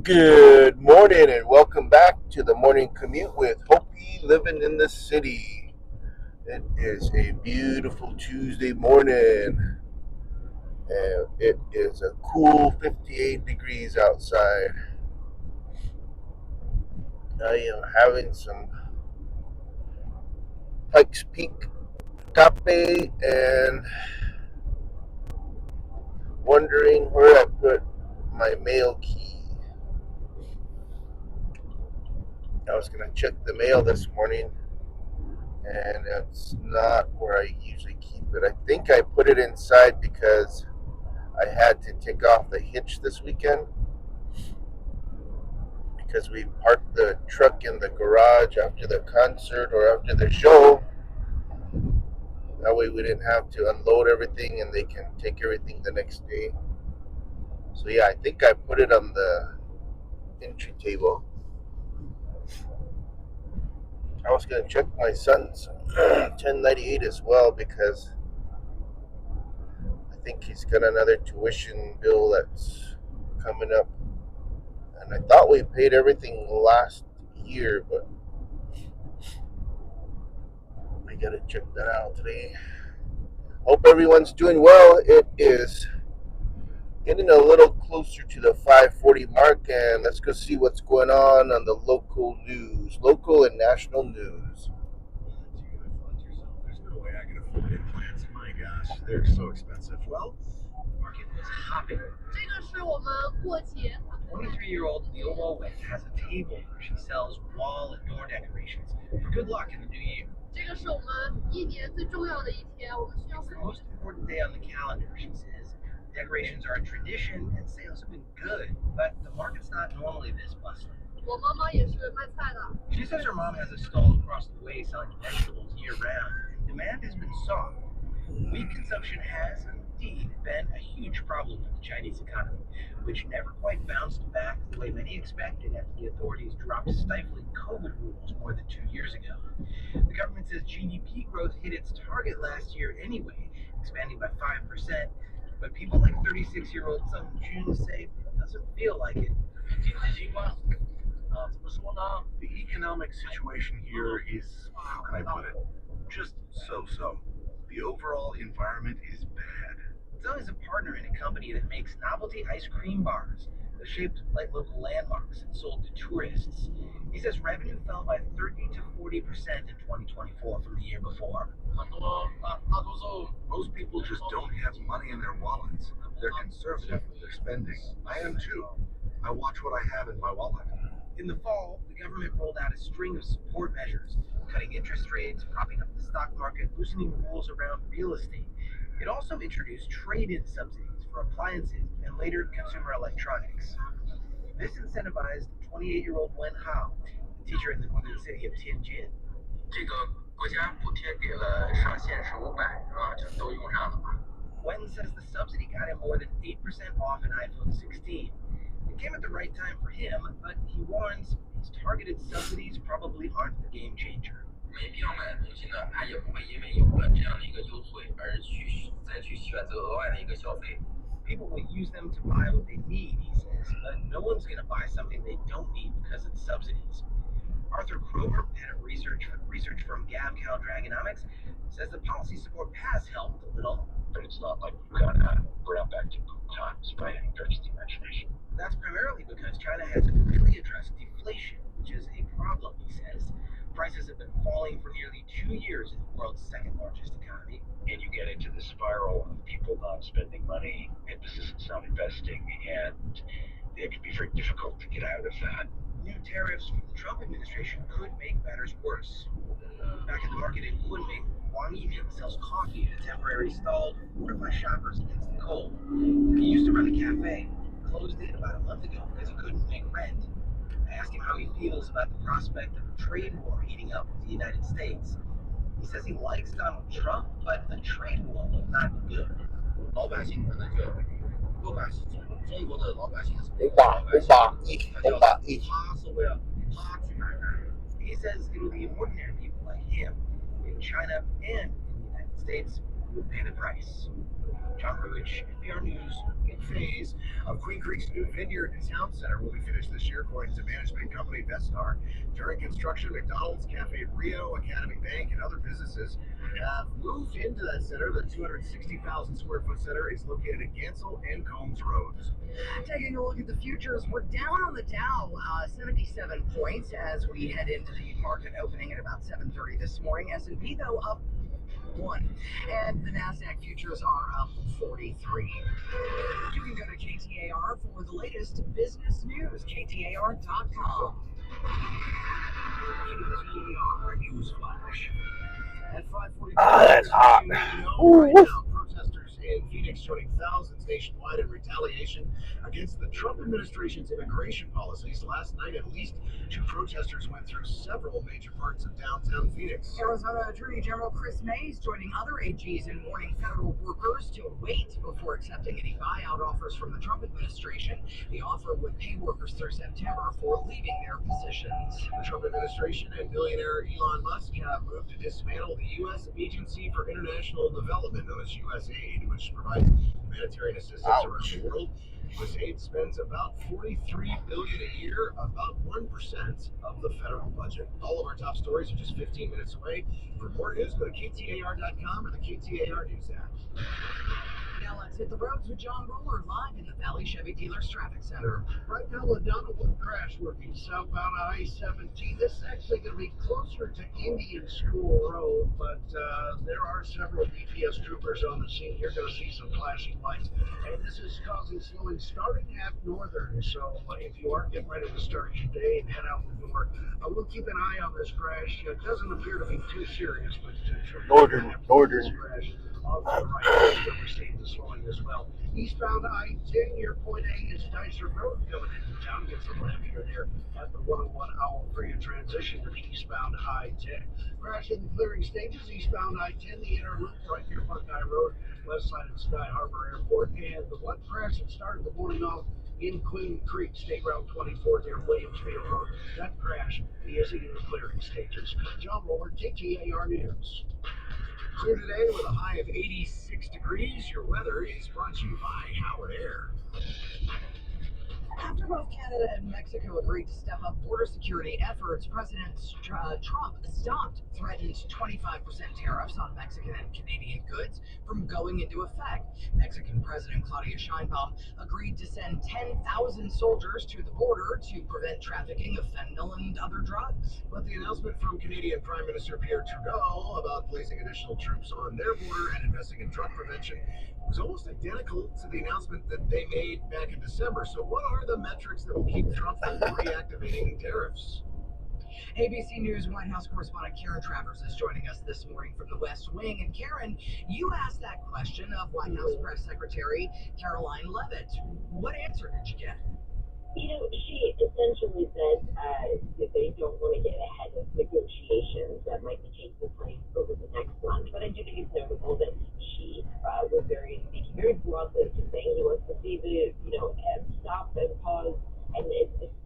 Good morning and welcome back to the morning commute with Hopi living in the city. It is a beautiful Tuesday morning and it is a cool 58 degrees outside. I am having some Pikes Peak cafe and wondering where I put my mail key. I was going to check the mail this morning and it's not where I usually keep it. I think I put it inside because I had to take off the hitch this weekend because we parked the truck in the garage after the concert or after the show. That way we didn't have to unload everything and they can take everything the next day. So yeah, I think I put it on the entry table. I was going to check my son's 1098 as well because I think he's got another tuition bill that's coming up. And I thought we paid everything last year, but I gotta check that out today. Hope everyone's doing well. It is getting a little closer to the 5:40 mark, and let's go see what's going on the local news, local and national news. You're gonna fund yourself. There's no way I can afford implants. My gosh, they're so expensive. Well, the market was hopping. 23-year-old Leola Went has a table where she sells wall and door decorations for good luck in the new year. It's the most important day on the calendar, she says. Decorations are a tradition and sales have been good, but the market's not normally this bustling. She says her mom has a stall across the way selling vegetables year-round, and demand has been soft. Wheat consumption has indeed been a huge problem for the Chinese economy, which never quite bounced back the way many expected after the authorities dropped stifling COVID rules more than 2 years ago. The government says GDP growth hit its target last year anyway, expanding by 5%, but people like 36-year-old Sung Jun say it doesn't feel like it. The economic situation here is, how can I put it, just so-so. The overall environment is bad. Zhang is a partner in a company that makes novelty ice cream bars. They're shaped like local landmarks and sold to tourists. He says revenue fell by 30 to 40% in 2024 from the year before. Most people just don't have money in their wallets. They're conservative with their spending. I am too. I watch what I have in my wallet. In the fall, the government rolled out a string of support measures, cutting interest rates, propping up the stock market, loosening rules around real estate. It also introduced trade-in subsidies for appliances and later consumer electronics. This incentivized 28-year-old Wen Hao, a teacher in the northern city of Tianjin. 这个国家补贴给了上限是500，就都用上了吧。Wen says the subsidy got him more than 8% off an iPhone 16. It came at the right time for him, but he warns these targeted subsidies probably aren't the game changer. 没必要买的东西呢，他也不会因为有了这样的一个优惠而再去选择额外的一个消费。People will use them to buy what they need, he says, but no one's going to buy something they don't need because it's subsidies. Arthur Kroger, head of research firm Gabcal Dragonomics, says the policy support has helped a little. But it's not like we're back to boom times by any stretch of the imagination. That's primarily because China hasn't really addressed deflation, which is a problem, he says. Prices have been falling for nearly 2 years in the world's second largest economy. And you get into the spiral of people not spending money, emphasis on not investing, and it can be very difficult to get out of that. New tariffs from the Trump administration could make matters worse. Back at the market in Kunming, Wang Yiming sells coffee at a temporary stall to fortify shoppers against the cold. He used to run a cafe, closed it about a month ago because he couldn't make rent. I asked him how he feels about the prospect of a trade war heating up with the United States. He says he likes Donald Trump, but a trade war would not be good. 500亿，500亿。He says it'll be ordinary people like him in China and in the United States pay the price. John Rubich, NPR News. In phase of Queen Creek's new Vineyard and Town Center will be finished this year, according to management company Vestar. During construction, McDonald's, Cafe Rio, Academy Bank, and other businesses have moved into that center. The 260,000 square foot center is located at Gansel and Combs Roads. Taking a look at the futures, we're down on the Dow, 77 points as we head into the market opening at about 7:30 this morning. S&P though up 1, and the Nasdaq futures are up 43. You can go to KTAR for the latest business news. KTAR.com. KTAR News Flash. At 5:45, That's hot. right now, protesters in Phoenix joining thousands nationwide in retaliation against the Trump administration's immigration policies. Last night, at least 2 protesters went through several major parts of downtown Phoenix. Arizona Attorney General Chris Mays joining other AGs in warning federal workers to wait before accepting any buyout offers from the Trump administration. The offer would pay workers through September for leaving their positions. The Trump administration and billionaire Elon Musk have moved to dismantle the U.S. Agency for International Development, known as USAID, which provides humanitarian assistance around the world. USAID spends about $43 billion a year, about 1% of the federal budget. All of our top stories are just 15 minutes away. For more news, go to KTAR.com or the KTAR News app. Now let's hit the roads with John Roller live in the Valley Chevy Dealers Traffic Center. Right now, LaDonna with crash working southbound I-17. This is actually going to be closer to Indian School Road, but there are several DPS troopers on the scene. You're going to see some flashing lights. And this is causing slowing starting at Northern. So if you are getting ready to start your day and head out the door, we'll keep an eye on this crash. It doesn't appear to be too serious, but Northern. Crash. On the right, we're seeing the slowing as well. Eastbound I-10, your point A is Dicer Road coming into town. Get some left here there at the 101 Owl for your transition to the eastbound I-10. Crash in the clearing stages, eastbound I-10, the inner loop right near Buckeye Road, west side of Sky Harbor Airport. And the one crash that started the morning off in Queen Creek, State Route 24 near Williamsville Road. That crash is in the clearing stages. John Roller, KTAR News. Here today with a high of 86 degrees. Your weather is brought to you by Howard Air. After both Canada and Mexico agreed to step up border security efforts, President Trump stopped threatened 25% tariffs on Mexican and Canadian goods from going into effect. Mexican President Claudia Sheinbaum agreed to send 10,000 soldiers to the border to prevent trafficking of fentanyl and other drugs. But the announcement from Canadian Prime Minister Pierre Trudeau about placing additional troops on their border and investing in drug prevention was almost identical to the announcement that they made back in December. So what are the metrics that will keep Trump from reactivating tariffs? ABC News White House correspondent Karen Travers is joining us this morning from the West Wing. And Karen, you asked that question of White House Press Secretary Caroline Leavitt. What answer did you get? She essentially said that they don't want to get ahead of negotiations that might be taking place over the next month. But I do think it's notable that she was speaking very broadly to saying he wants to see the, stop and pause and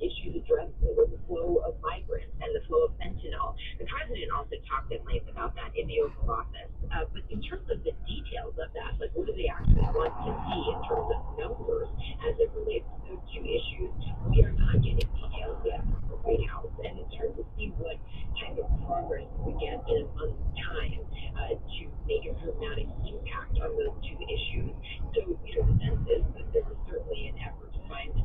issues addressed with the flow of migrants and the flow of fentanyl. The president also talked at length about that in the Oval Office. But in terms of the details of that, like what do they actually want to see in terms of numbers as it relates to those two issues, we are not getting details yet from the White House. And it's hard to see what type of progress we get in a month's time to make a dramatic impact on those two issues. So, the sense is that there was certainly an effort to find an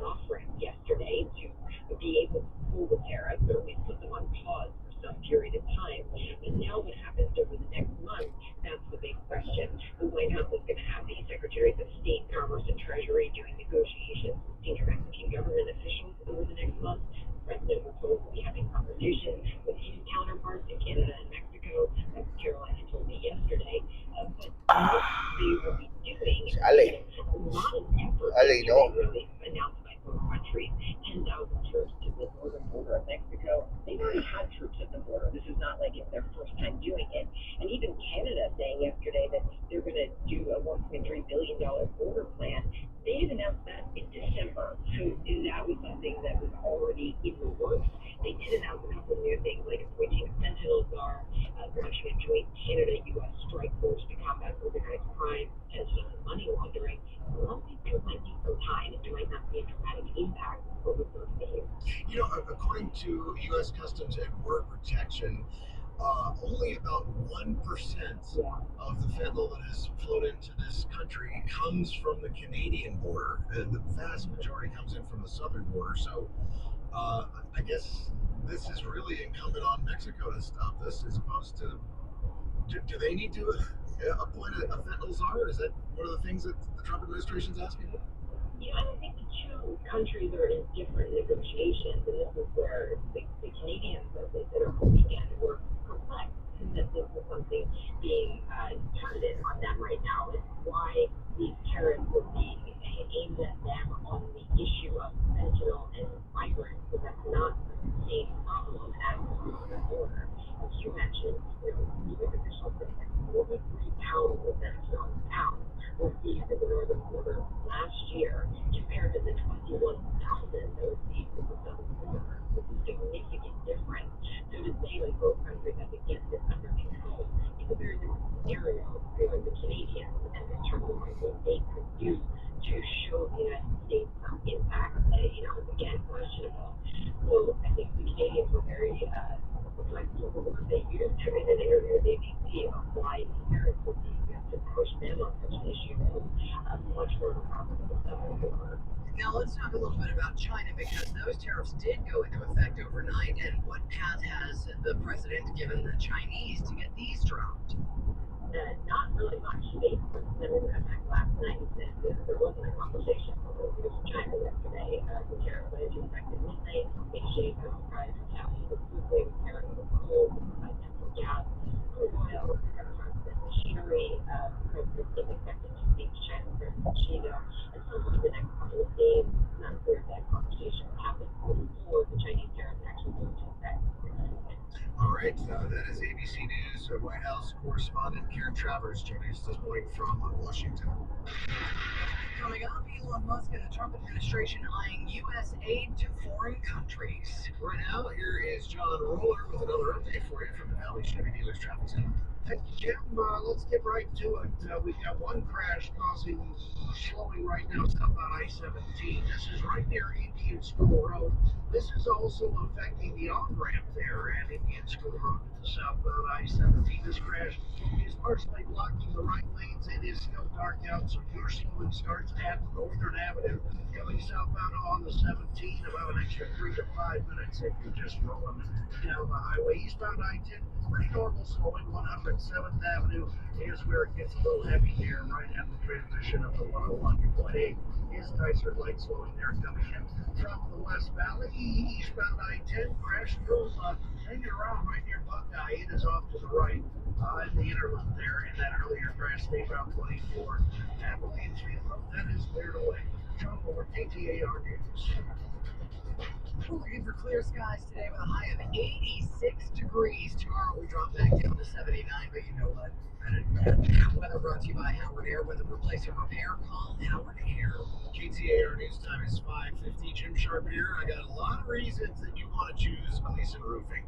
over those days. According to U.S. Customs and Border Protection, only about 1% of the fentanyl that is flowed into this country comes from the Canadian border, and the vast majority comes in from the southern border. So I guess this is really incumbent on Mexico to stop this, as opposed to. Do they need to appoint a fentanyl czar? Is that one of the things that the Trump administration is asking for? I think the two countries are in different negotiations, and this is where the Canadians, as they said over the weekend, were perplexed that this was something being targeted on them right now, and why these tariffs would be aimed at them on the issue of fentanyl and migrants, because that's not the same problem as the border. As you mentioned, U.S. officials say that 43 pounds of fentanyl were seized at the northern border last year, compared to the 21,000 that was seized at the southern border. It's a significant difference. So to say like both countries have to get this under control, it's a very different scenario for the Canadians, and in terms of like what they could do to show the United States some impact, again, questionable. So I think the Canadians were very perplexed with the word they used during an interview with ABC about why these tariffs would be used to push them on such an issue much further out of the southern border. Now let's talk a little bit about China, because those tariffs did go into effect overnight. And what path has the president given the Chinese to get these dropped? Not really much. They put them in effect last night, and there wasn't a conversation with China yesterday. The tariff went into effect at midnight. Beijing was surprised retaliated quickly with tariffs on coal, natural gas, crude oil, restaurants, and machinery. The president is expected to meet China's President Xi at some point in the next couple of days. It's not clear if that conversation will happen before the Chinese tariffs actually go into effect. All right, that is ABC News White House correspondent Karen Travers joining us this morning from Washington. Coming up, Elon Musk and the Trump administration eyeing U.S. aid to foreign countries. Right now, here is John Roller with another update for you from the Valley Chevy Dealers Traffic Center. Thank you, Jim. Let's get right to it. We've got one crash causing slowing right now southbound I-17. This is right near Indian School Road. This is also affecting the on-ramp there at Indian School Road to the southbound I-17. This crash is partially blocking the right lanes. It is still dark out, so your slowing starts at Northern Avenue. Coming southbound on the 17, about an extra 3 to 5 minutes if you're just rolling down the highway. Eastbound I-10, pretty normal slowing. 107th Avenue is where it gets a little heavy here, right at the transition of the 101 to point 8. Is nicer light slowing there coming in from the West Valley. Eastbound I-10 crash through, hanging around right near Buckeye. It is off to the right in the interloop there. In that earlier crash, State Route 24 at Williamsfield Road, that is cleared away. John over KTAR News. We're looking for clear skies today with a high of 86 degrees. Tomorrow we drop back down to 79, but you know what? Better than that. Weather brought to you by Howard Air. Weather replace or repair, call Howard Air. KTAR News Time is 5:50. Jim Sharp here. I got a lot of reasons that you want to choose Gleason Roofing.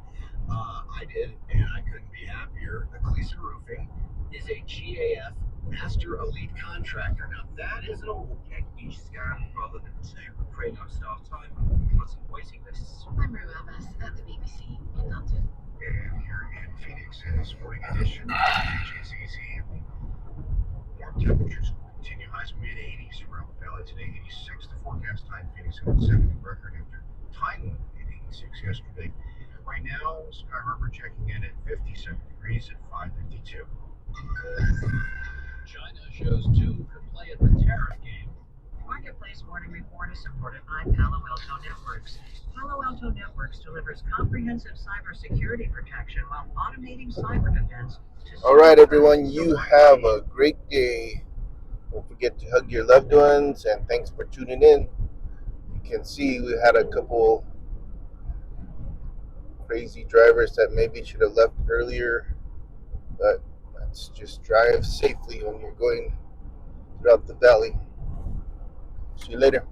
I did, and I couldn't be happier. The Gleason Roofing is a GAF Master Elite Contractor. Now, that is an old You scan rather than two, freeing up staff time, cutting waiting lists. I'm Rue Abbas at the BBC in London. And here in Phoenix, in the Sporting Edition, HCC. Warm temperatures continue highs mid-80s around the valley today. 86 the forecast time. Phoenix at 70 record after tying one at 86 yesterday. Right now, Sky Harbor checking in at 57 degrees at 5:52. China shows two could play at the tariff game. Marketplace Morning Report is supported by Palo Alto Networks. Palo Alto Networks delivers comprehensive cybersecurity protection while automating cyber defense. All right, everyone, you have a great day. Don't forget to hug your loved ones, and thanks for tuning in. You can see we had a couple crazy drivers that maybe should have left earlier, but let's just drive safely when you're going throughout the valley. See you later.